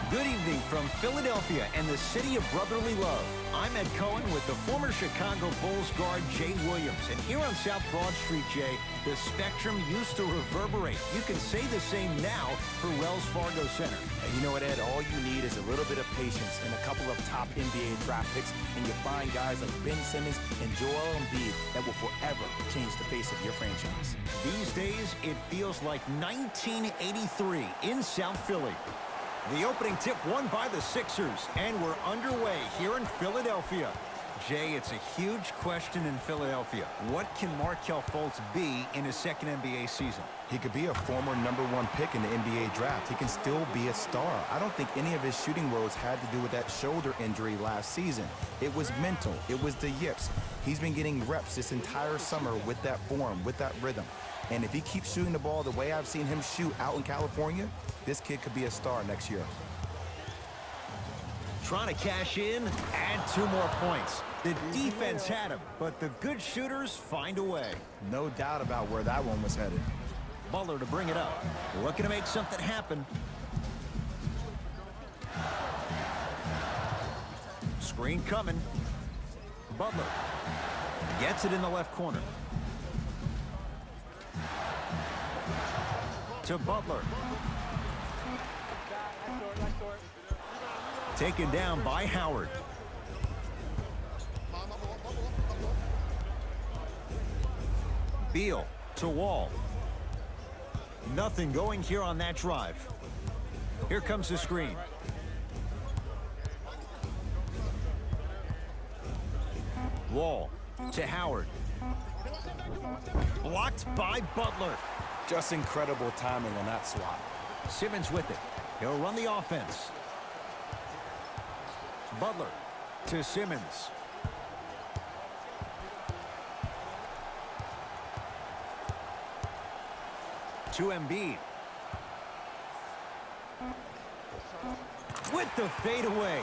Good evening from Philadelphia and the city of brotherly love. I'm Ed Cohen with the former Chicago Bulls guard Jay Williams. And here on South Broad Street, Jay, the spectrum used to reverberate. You can say the same now for Wells Fargo Center. And you know what, Ed? All you need is a little bit of patience and a couple of top NBA draft picks, and you find guys like Ben Simmons and Joel Embiid that will forever change the face of your franchise. These days, it feels like 1983 in South Philly. The opening tip won by the Sixers, and we're underway here in Philadelphia. Jay, it's a huge question in Philadelphia. What can Markelle Fultz be in his second NBA season? He could be a former #1 pick in the NBA draft. He can still be a star. I don't think any of his shooting woes had to do with that shoulder injury last season. It was mental. It was the yips. He's been getting reps this entire summer with that form, with that rhythm. And if he keeps shooting the ball the way I've seen him shoot out in California, this kid could be a star next year. Trying to cash in, add 2 more points. The defense had him, but the good shooters find a way. No doubt about where that one was headed. Butler to bring it up. Looking to make something happen. Screen coming. Butler gets it in the left corner. To Butler. Taken down by Howard. Beal to Wall. Nothing going here on that drive. Here comes the screen. Wall to Howard. Blocked by Butler. Just incredible timing on that swat. Simmons with it. He'll run the offense. Butler to Simmons. To Embiid. With the fadeaway.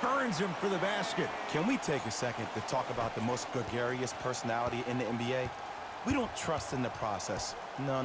Burns him for the basket. Can we take a second to talk about the most gregarious personality in the NBA? We don't trust in the process. No.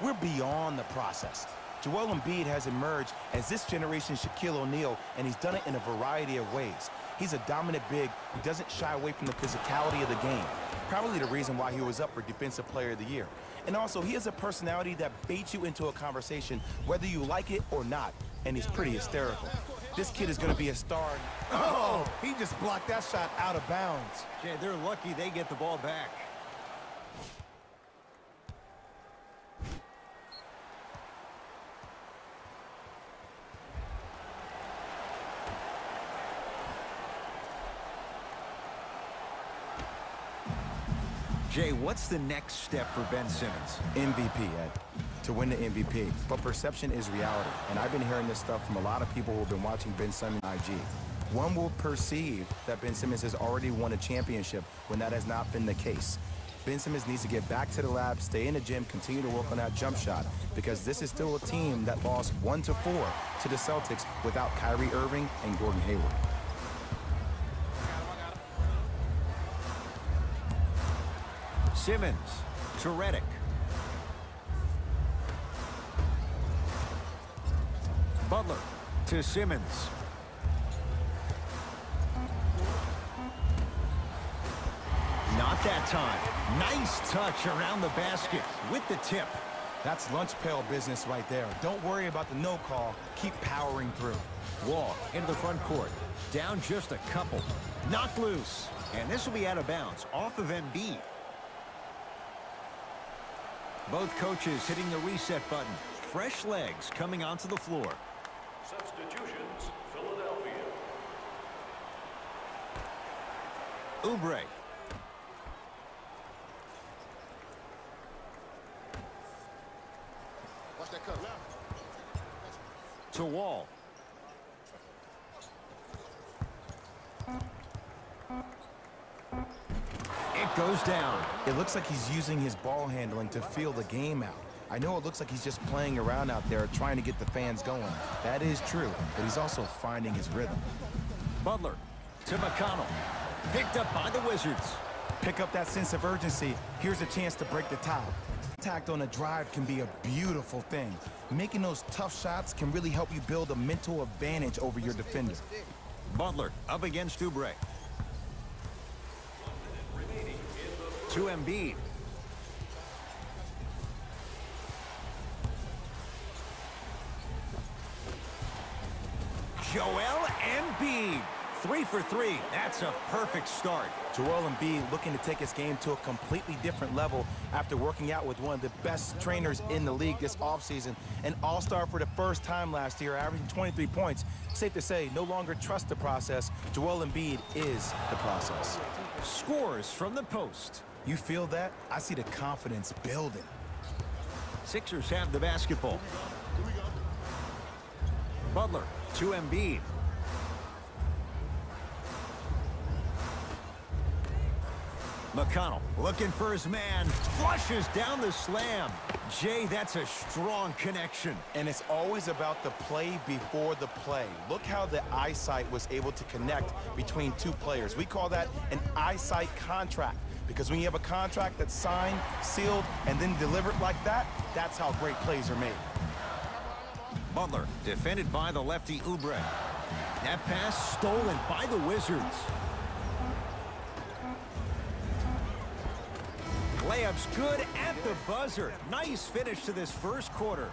We're beyond the process. Joel Embiid has emerged as this generation's Shaquille O'Neal, and he's done it in a variety of ways. He's a dominant big who doesn't shy away from the physicality of the game. Probably the reason why he was up for Defensive Player of the Year. And also, he has a personality that baits you into a conversation, whether you like it or not, and he's pretty hysterical. This kid is going to be a star. Oh, he just blocked that shot out of bounds. Jay, they're lucky they get the ball back. Jay, what's the next step for Ben Simmons? MVP, Ed. To win the MVP. But perception is reality. And I've been hearing this stuff from a lot of people who have been watching Ben Simmons on IG. One will perceive that Ben Simmons has already won a championship when that has not been the case. Ben Simmons needs to get back to the lab, stay in the gym, continue to work on that jump shot, because this is still a team that lost 1-4 to the Celtics without Kyrie Irving and Gordon Hayward. Simmons to Redick. Butler to Simmons. Not that time. Nice touch around the basket with the tip. That's lunch pail business right there. Don't worry about the no call. Keep powering through. Wall into the front court. Down just a couple. Knocked loose. And this will be out of bounds off of Embiid. Both coaches hitting the reset button. Fresh legs coming onto the floor. Substitutions, Philadelphia. Oubre. Watch that cut. To Wall. It goes down. It looks like he's using his ball handling to feel the game out. I know it looks like he's just playing around out there trying to get the fans going. That is true, but he's also finding his rhythm. Butler to McConnell. Picked up by the Wizards. Pick up that sense of urgency. Here's a chance to break the tie. Contact on a drive can be a beautiful thing. Making those tough shots can really help you build a mental advantage over your defender. Butler up against Oubre. To Embiid. Joel Embiid. 3 for 3. That's a perfect start. Joel Embiid looking to take his game to a completely different level after working out with one of the best trainers in the league this offseason. An all-star for the first time last year, averaging 23 points. Safe to say, no longer trust the process. Joel Embiid is the process. Scores from the post. You feel that? I see the confidence building. Sixers have the basketball. Butler to Embiid. McConnell looking for his man. Flushes down the slam. Jay, that's a strong connection. And it's always about the play before the play. Look how the eyesight was able to connect between two players. We call that an eyesight contract. Because when you have a contract that's signed, sealed, and then delivered like that, that's how great plays are made. Butler defended by the lefty Oubre. That pass stolen by the Wizards. Layup's good at the buzzer. Nice finish to this first quarter.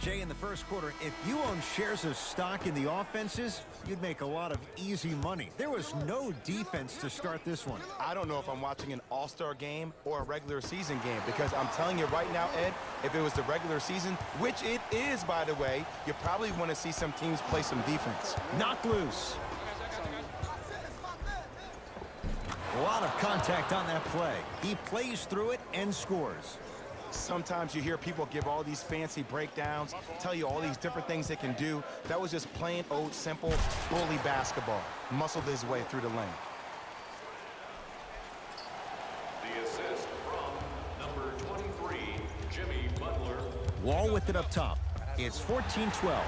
Jay, in the first quarter, if you own shares of stock in the offenses, you'd make a lot of easy money. There was no defense to start this one. I don't know if I'm watching an all-star game or a regular season game, because I'm telling you right now, Ed, if it was the regular season, which it is, by the way, you probably want to see some teams play some defense. Knocked loose. A lot of contact on that play. He plays through it and scores. Sometimes you hear people give all these fancy breakdowns, tell you all these different things they can do. That was just plain old simple bully basketball. Muscled his way through the lane. The assist from number 23, Jimmy Butler. Wall with it up top. It's 14-12.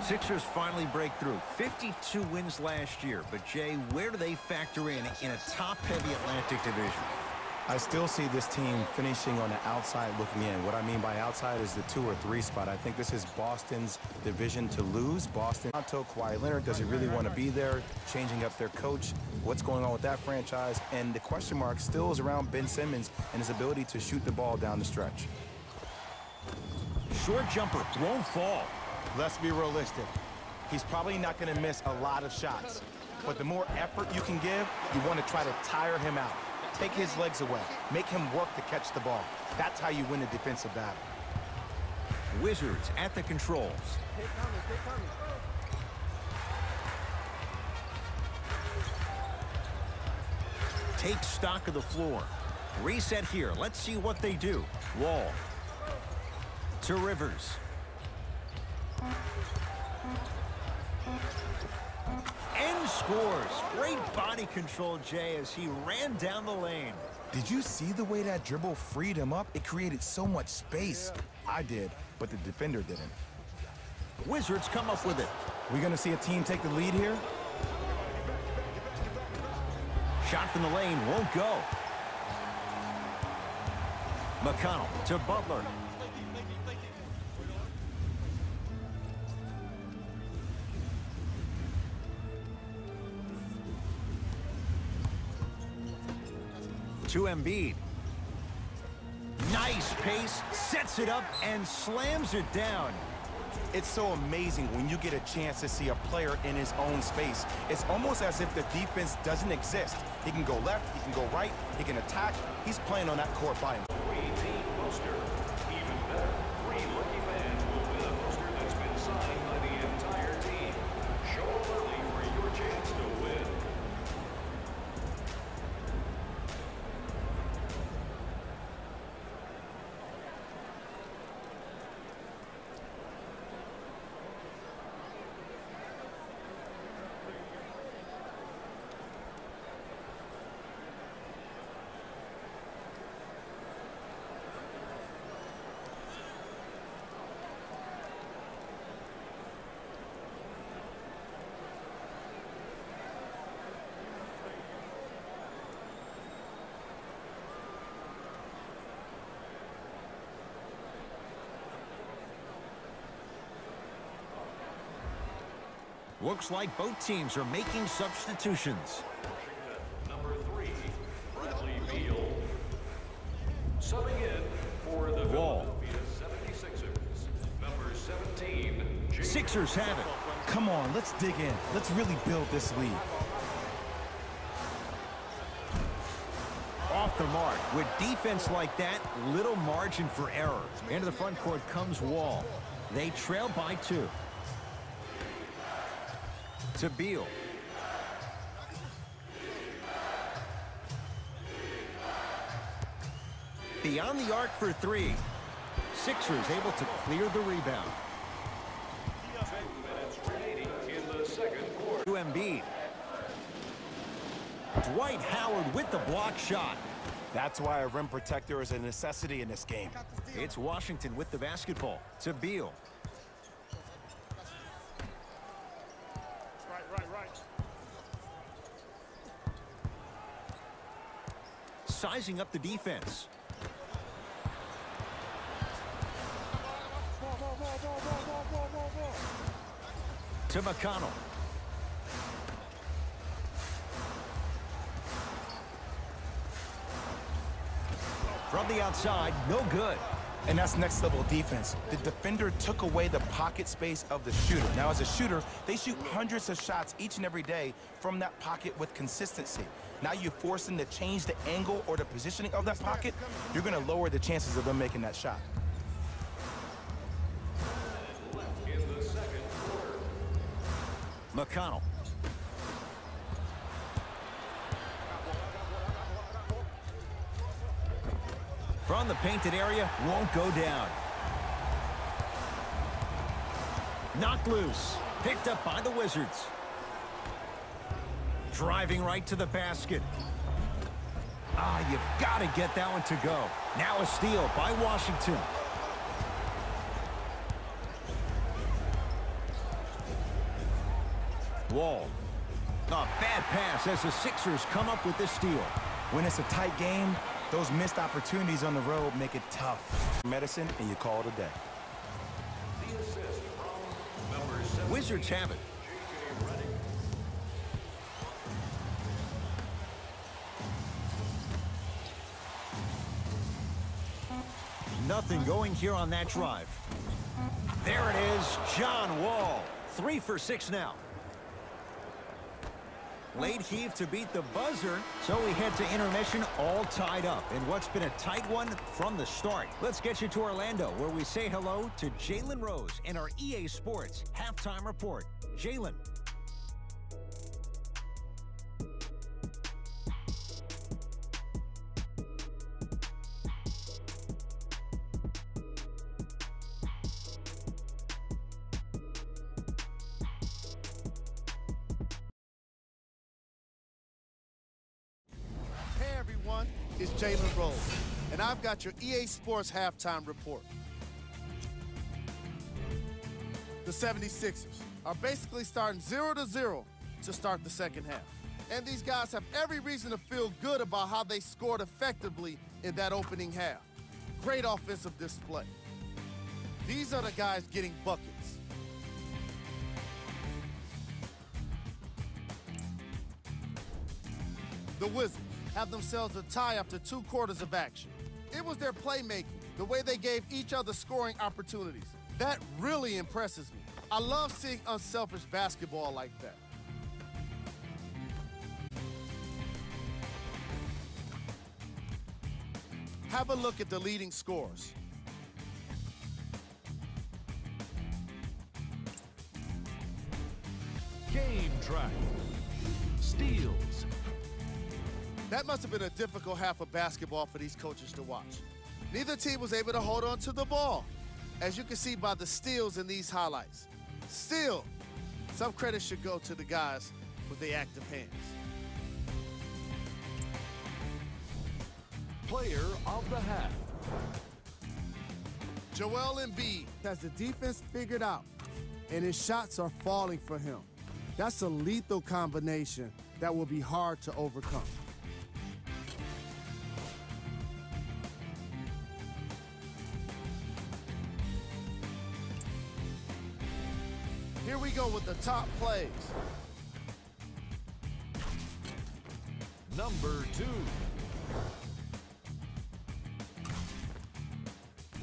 Sixers finally break through. 52 wins last year. But, Jay, where do they factor in a top-heavy Atlantic division? I still see this team finishing on the outside looking in. What I mean by outside is the 2 or 3 spot. I think this is Boston's division to lose. Boston, Kawhi Leonard, does he really want to be there? Changing up their coach. What's going on with that franchise? And the question mark still is around Ben Simmons and his ability to shoot the ball down the stretch. Short jumper won't fall. Let's be realistic. He's probably not going to miss a lot of shots. But the more effort you can give, you want to try to tire him out. Take his legs away. Make him work to catch the ball. That's how you win a defensive battle. Wizards at the controls. Take stock of the floor. Reset here. Let's see what they do. Wall. To Rivers. And scores. Great body control, Jay, as he ran down the lane. Did you see the way that dribble freed him up? It created so much space. I did, but the defender didn't. Wizards come up with it. We're going to see a team take the lead here. Shot from the lane won't go. McConnell to Butler. To Embiid. Nice pace, sets it up, and slams it down. It's so amazing when you get a chance to see a player in his own space. It's almost as if the defense doesn't exist. He can go left, he can go right, he can attack. He's playing on that court by himself. 3-team poster. Even better, 3 lucky fans will win a poster that's been signed by the entire team. Show early Looks like both teams are making substitutions. Number 3, Bradley Beal. Subbing in for the Philadelphia 76ers. Number 17, Sixers have it. Come on, let's dig in. Let's really build this lead. Off the mark. With defense like that, little margin for error. Into the front court comes Wall. They trail by 2. To Beal. Beyond the arc for 3. Sixers able to clear the rebound. 10 minutes remaining in the second quarter. To Embiid. Dwight Howard with the block shot. That's why a rim protector is a necessity in this game. It's Washington with the basketball. To Beal. Right. Sizing up the defense. To McConnell. From the outside, no good. And that's next level defense. The defender took away the pocket space of the shooter. Now, as a shooter, they shoot hundreds of shots each and every day from that pocket with consistency. Now you force them to change the angle or the positioning of that pocket, you're going to lower the chances of them making that shot. In the second quarter. McConnell. From the painted area, won't go down. Knocked loose. Picked up by the Wizards. Driving right to the basket. You've got to get that one to go. Now a steal by Washington. Wall. A bad pass as the Sixers come up with this steal. When it's a tight game, those missed opportunities on the road make it tough. Medicine, and you call it a day. The assist from number 7. Wizards have it. Nothing going here on that drive. There it is, John Wall. 3 for 6 now. Late heave to beat the buzzer, so we head to intermission all tied up in what's been a tight one from the start. Let's get you to Orlando, where we say hello to Jalen Rose and our EA Sports halftime report. Jalen. It's Jalen Rose, and I've got your EA Sports halftime report. The 76ers are basically starting 0-0 to start the second half. And these guys have every reason to feel good about how they scored effectively in that opening half. Great offensive display. These are the guys getting buckets. The Wizards have themselves a tie after 2 quarters of action. It was their playmaking, the way they gave each other scoring opportunities. That really impresses me. I love seeing unselfish basketball like that. Have a look at the leading scorers. Game track. Steals. That must have been a difficult half of basketball for these coaches to watch. Neither team was able to hold on to the ball, as you can see by the steals in these highlights. Still, some credit should go to the guys with the active hands. Player of the half. Joel Embiid has the defense figured out, and his shots are falling for him. That's a lethal combination that will be hard to overcome. Here we go with the top plays. Number 2.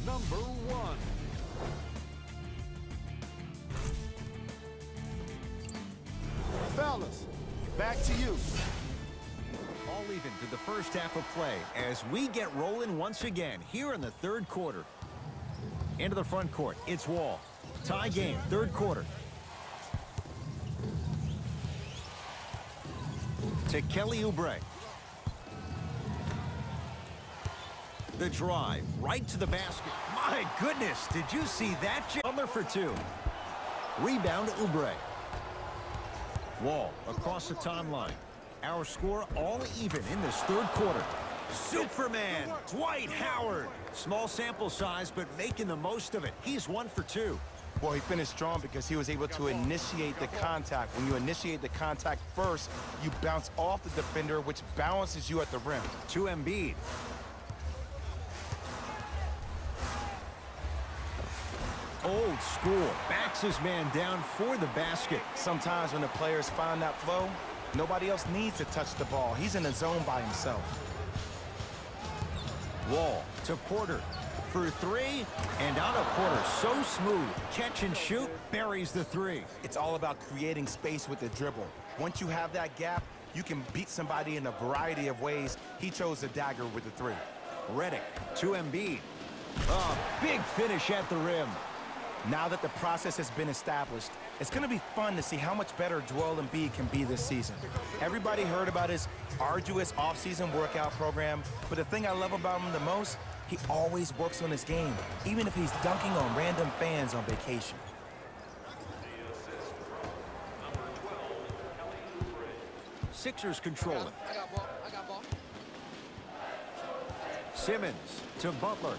Number 1. Fellas, back to you. All even to the first half of play as we get rolling once again here in the third quarter. Into the front court, it's Wall. Tie game, third quarter. To Kelly Oubre. The drive, right to the basket. My goodness, did you see that? Butler for 2. Rebound, Oubre. Wall across the timeline. Our score all even in this third quarter. Superman, Dwight Howard. Small sample size, but making the most of it. He's 1 for 2. Well, he finished strong because he was able to initiate the contact. When you initiate the contact first, you bounce off the defender, which balances you at the rim. To Embiid. Old school. Backs his man down for the basket. Sometimes when the players find that flow, nobody else needs to touch the ball. He's in a zone by himself. Wall to Porter for 3, and out of Porter, so smooth. Catch and shoot, buries the 3. It's all about creating space with the dribble. Once you have that gap, you can beat somebody in a variety of ways. He chose the dagger with the 3. Redick to Embiid. A big finish at the rim. Now that the process has been established, it's going to be fun to see how much better Joel Embiid can be this season. Everybody heard about his arduous offseason workout program, but the thing I love about him the most, he always works on his game, even if he's dunking on random fans on vacation. Sixers control it. I got ball. Simmons to Butler.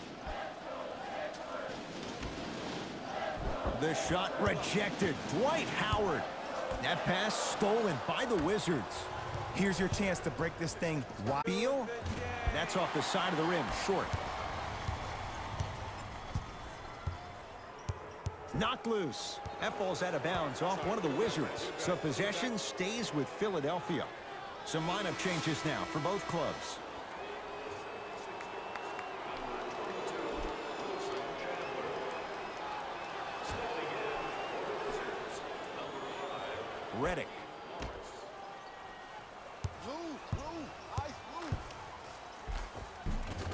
The shot rejected. Dwight Howard. That pass stolen by the Wizards. Here's your chance to break this thing wide. Beal. That's off the side of the rim, short. Knocked loose. That ball's out of bounds off one of the Wizards. So possession stays with Philadelphia. Some lineup changes now for both clubs. Redick.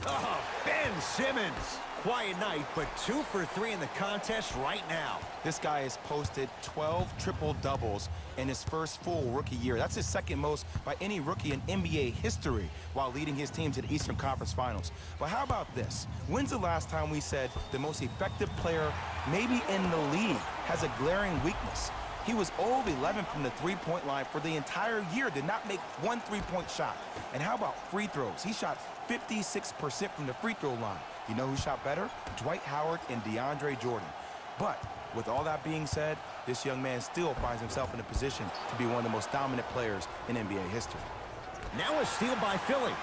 Oh, Ben Simmons. Quiet night, but 2 for 3 in the contest right now. This guy has posted 12 triple-doubles in his first full rookie year. That's his second most by any rookie in NBA history while leading his team to the Eastern Conference Finals. But how about this? When's the last time we said the most effective player maybe in the league has a glaring weakness? He was 0 of 11 from the three-point line for the entire year, did not make one three-point shot. And how about free throws? He shot 56% from the free throw line. You know who shot better? Dwight Howard and DeAndre Jordan. But with all that being said, this young man still finds himself in a position to be one of the most dominant players in NBA history. Now a steal by Philly.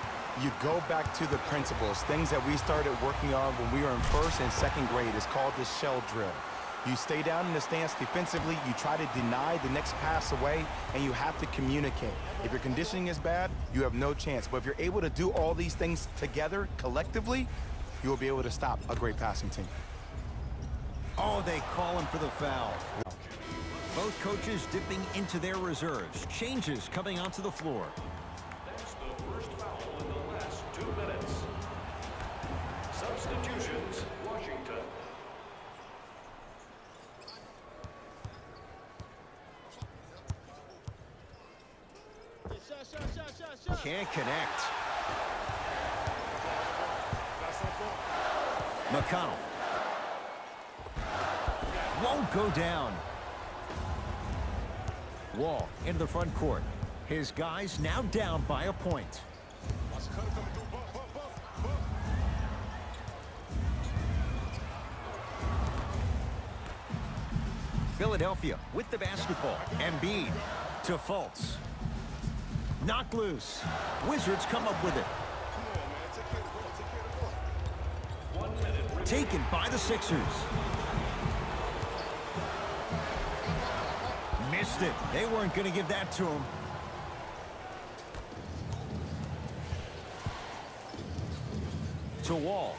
You go back to the principles, things that we started working on when we were in first and second grade. It's called the shell drill. You stay down in the stance defensively, you try to deny the next pass away, and you have to communicate. If your conditioning is bad, you have no chance. But if you're able to do all these things together, collectively, you will be able to stop a great passing team. Oh, they call him for the foul. Both coaches dipping into their reserves. Changes coming onto the floor. That's the first foul in the last 2 minutes. Substitutions, Washington. Can't connect. McConnell. Won't go down. Wall into the front court. His guys now down by a point. Philadelphia with the basketball. Embiid to Fultz. Knocked loose. Wizards come up with it. Taken by the Sixers. missed it. They weren't going to give that to him. To Wall.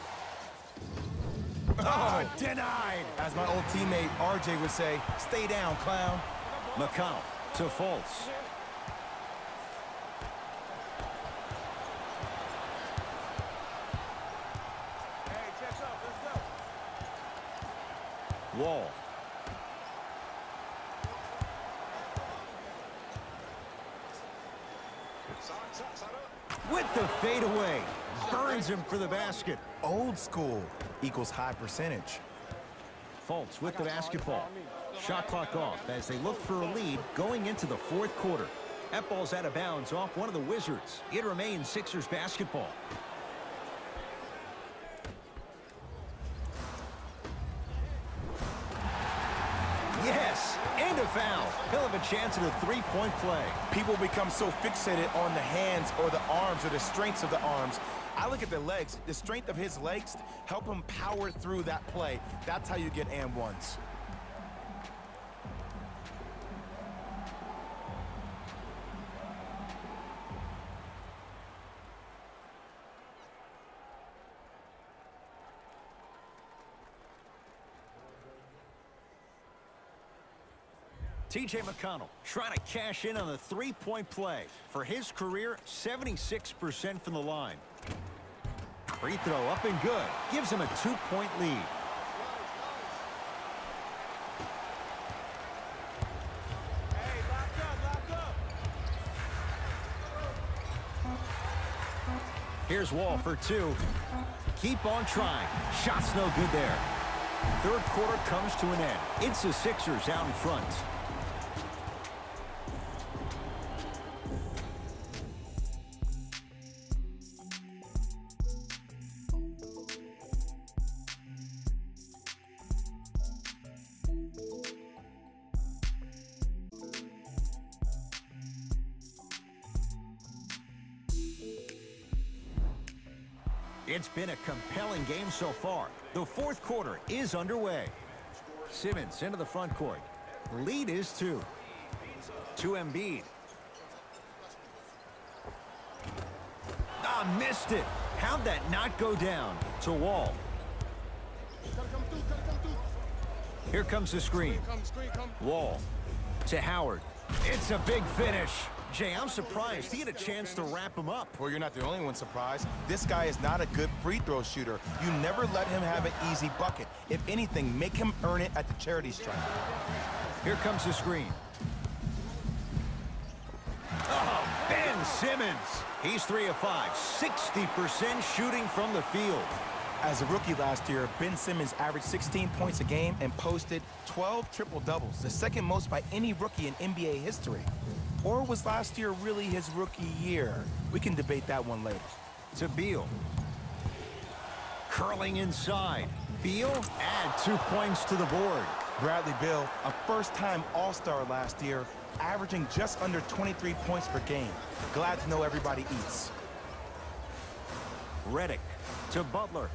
Oh, denied. As my old teammate RJ would say, stay down, clown. McConnell to Fultz. Wall. With the fadeaway. Burns him for the basket. Old school equals high percentage. Fultz with the basketball. Shot clock off as they look for a lead going into the fourth quarter. That ball's out of bounds off one of the Wizards. It remains Sixers basketball. Yes, and a foul. He'll have a chance at a three-point play. People become so fixated on the hands or the arms or the strengths of the arms. I look at the legs. The strength of his legs help him power through that play. That's how you get and ones. TJ McConnell trying to cash in on the three-point play. For his career, 76% from the line. Free throw up and good. Gives him a two-point lead. Here's Wall for two. Keep on trying. Shot's no good there. Third quarter comes to an end. It's the Sixers out in front. It's been a compelling game so far. The fourth quarter is underway. Simmons into the front court. Lead is two. To Embiid. Ah, missed it. How'd that not go down? To Wall. Here comes the screen. Wall. To Howard. It's a big finish. Jay, I'm surprised he had a chance to wrap him up. Well, you're not the only one surprised. This guy is not a good free throw shooter. You never let him have an easy bucket. If anything, make him earn it at the charity stripe. Here comes the screen. Oh, Ben Simmons. He's 3 of 5, 60% shooting from the field. As a rookie last year, Ben Simmons averaged 16 points a game and posted 12 triple-doubles, the second most by any rookie in NBA history. Or was last year really his rookie year? We can debate that one later. To Beal. Curling inside. Beal add 2 points to the board. Bradley Beal, a first-time All-Star last year, averaging just under 23 points per game. Glad to know everybody eats. Redick to Butler.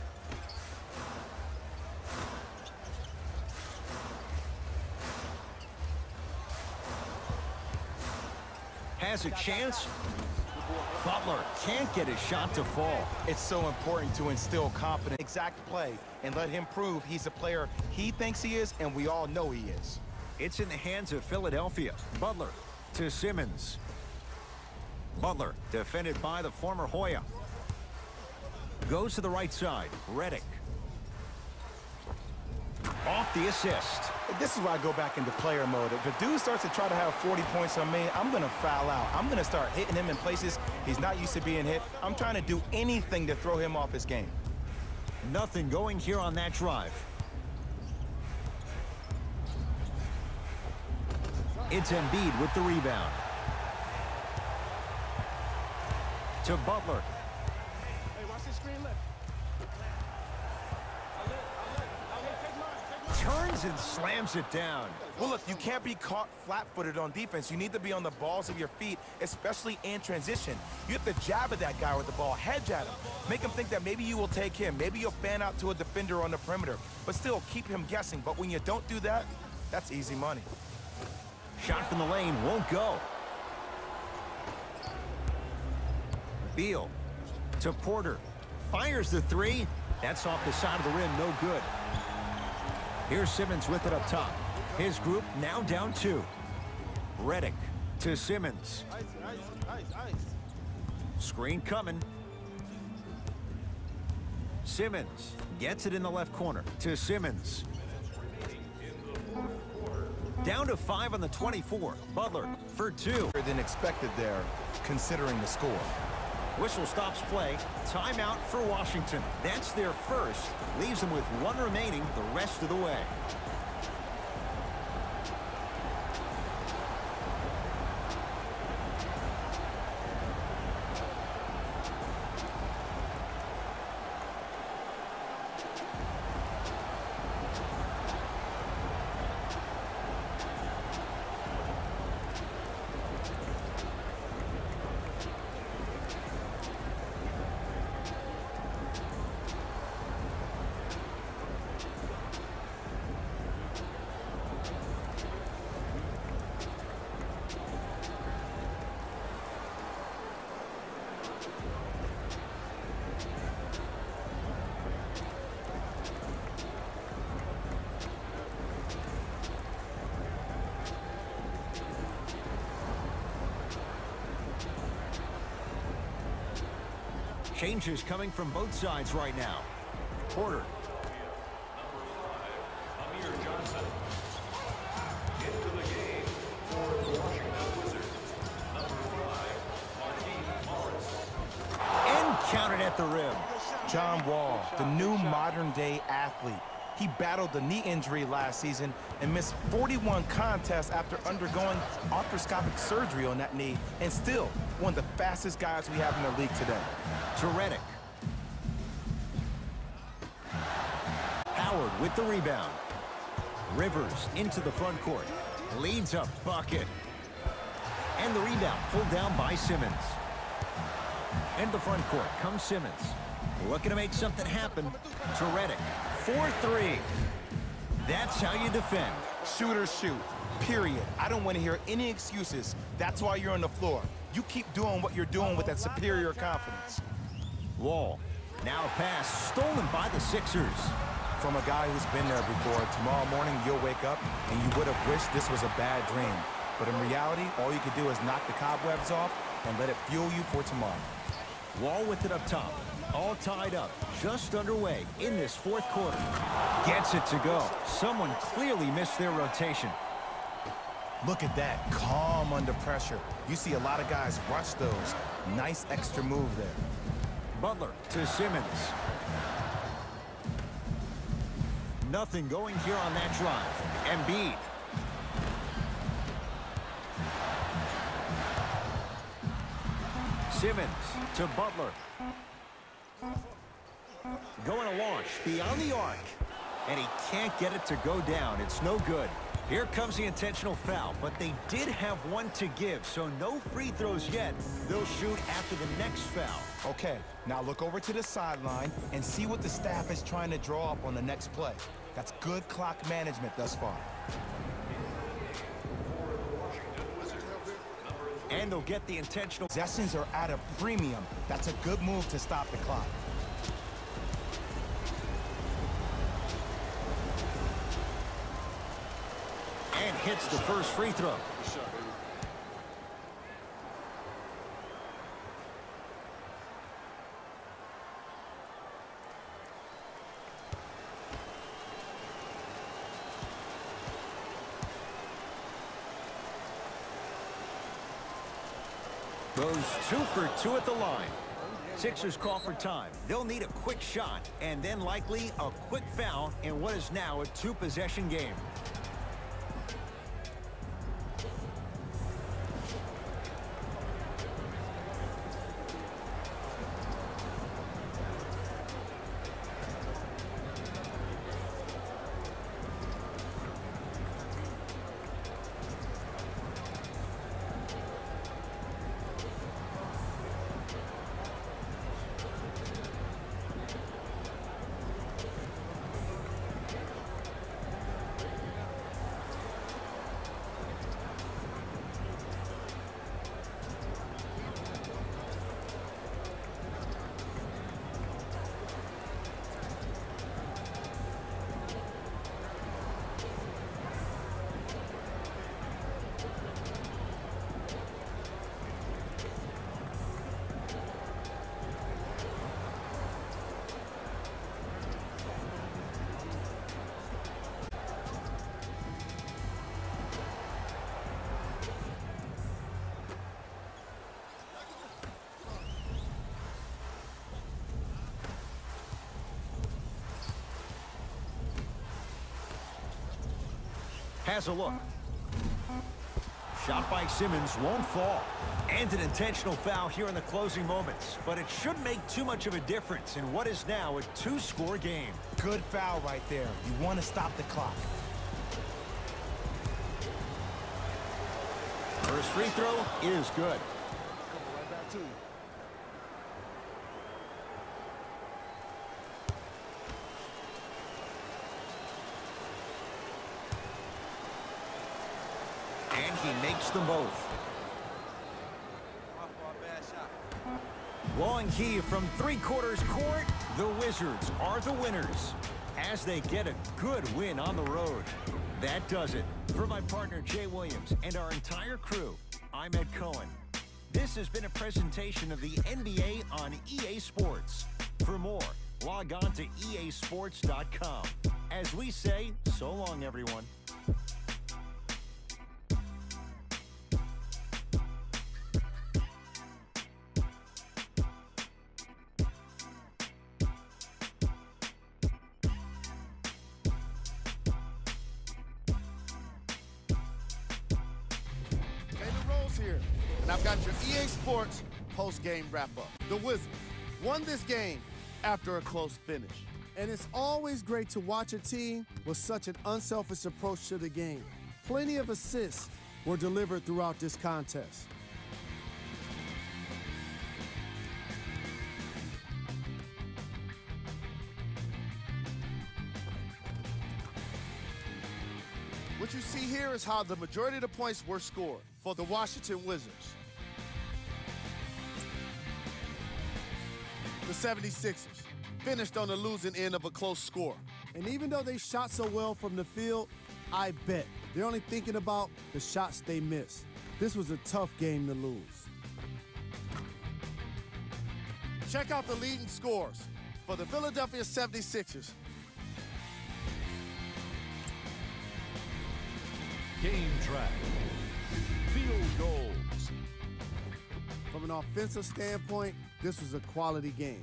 Has a chance. Butler can't get his shot to fall. It's so important to instill confidence, exact play, and let him prove he's a player he thinks he is, and we all know he is. It's in the hands of Philadelphia. Butler to Simmons. Butler defended by the former Hoya. Goes to the right side. Redick. Off the assist. This is why I go back into player mode. If the dude starts to try to have 40 points on me, I'm going to foul out. I'm going to start hitting him in places he's not used to being hit. I'm trying to do anything to throw him off his game. Nothing going here on that drive. It's Embiid with the rebound. To Butler. Turns and slams it down. Well, look, you can't be caught flat-footed on defense. You need to be on the balls of your feet, especially in transition. You have to jab at that guy with the ball, hedge at him. Make him think that maybe you will take him. Maybe you'll fan out to a defender on the perimeter. But still, keep him guessing. But when you don't do that, that's easy money. Shot from the lane won't go. Beal to Porter. Fires the three. That's off the side of the rim, no good. Here's Simmons with it up top. His group now down 2. Redick to Simmons. Screen coming. Simmons gets it in the left corner to Simmons. Down to 5 on the 24. Butler for 2. Than expected there, considering the score. Whistle stops play. Timeout for Washington. That's their first. Leaves them with 1 remaining the rest of the way. Changes coming from both sides right now. Porter. Amir Johnson. Into the game for the Washington Wizards. Number 5, Marquise Morris. And counted at the rim. John Wall, the new modern-day athlete. He battled the knee injury last season and missed 41 contests after undergoing arthroscopic surgery on that knee, and still one of the fastest guys we have in the league today. To Redick. Howard with the rebound. Rivers into the front court. Leads a bucket. And the rebound pulled down by Simmons. In the front court comes Simmons. Looking to make something happen. To Redick. 4-3. That's how you defend. Shooters shoot, period. I don't want to hear any excuses. That's why you're on the floor. You keep doing what you're doing with that superior confidence. Wall. Now a pass stolen by the Sixers. From a guy who's been there before, tomorrow morning you'll wake up and you would have wished this was a bad dream. But in reality, all you could do is knock the cobwebs off and let it fuel you for tomorrow. Wall with it up top. All tied up, just underway in this fourth quarter. Gets it to go. Someone clearly missed their rotation. Look at that, calm under pressure. You see a lot of guys rush those. Nice extra move there. Butler to Simmons. Nothing going here on that drive. Embiid. Simmons to Butler. Going to launch beyond the arc. And he can't get it to go down. It's no good. Here comes the intentional foul, but they did have one to give, so no free throws yet. They'll shoot after the next foul. Okay, now look over to the sideline and see what the staff is trying to draw up on the next play. That's good clock management thus far. And they'll get the intentional. Possessions are at a premium. That's a good move to stop the clock. And hits the first free throw. Goes 2 for 2 at the line. Sixers call for time. They'll need a quick shot and then likely a quick foul in what is now a 2-possession game. has a look. Shot by Simmons won't fall. And an intentional foul here in the closing moments. But it shouldn't make too much of a difference in what is now a 2-score game. Good foul right there. You want to stop the clock. First free throw is good. Right back to you. And he makes them both. Long heave from three-quarters court. The Wizards are the winners as they get a good win on the road. That does it. For my partner, Jay Williams, and our entire crew, I'm Ed Cohen. This has been a presentation of the NBA on EA Sports. For more, log on to easports.com. As we say, so long, everyone. Here, and I've got your EA Sports post-game wrap-up. The Wizards won this game after a close finish. And it's always great to watch a team with such an unselfish approach to the game. Plenty of assists were delivered throughout this contest. What you see here is how the majority of the points were scored for the Washington Wizards. The 76ers finished on the losing end of a close score. And even though they shot so well from the field, I bet they're only thinking about the shots they missed. This was a tough game to lose. Check out the leading scores for the Philadelphia 76ers. Game track. Field goals. From an offensive standpoint, this was a quality game.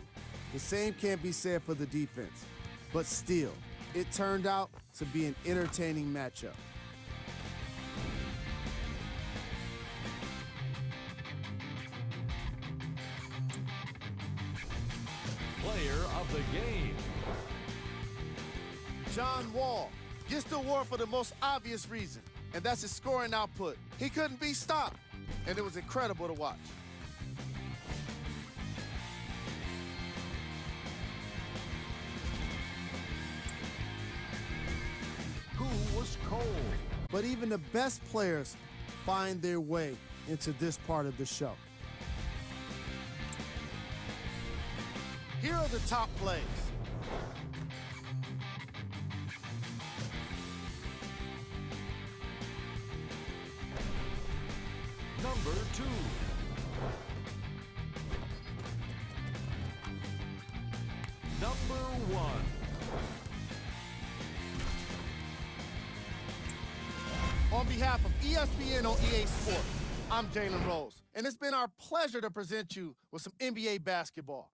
The same can't be said for the defense. But still, it turned out to be an entertaining matchup. Player of the game. John Wall gets the award for the most obvious reason, and that's his scoring output. He couldn't be stopped, and it was incredible to watch. Who was cold? But even the best players find their way into this part of the show. Here are the top plays. Number 2. Number 1. On behalf of ESPN on EA Sports, I'm Jalen Rose, and it's been our pleasure to present you with some NBA basketball.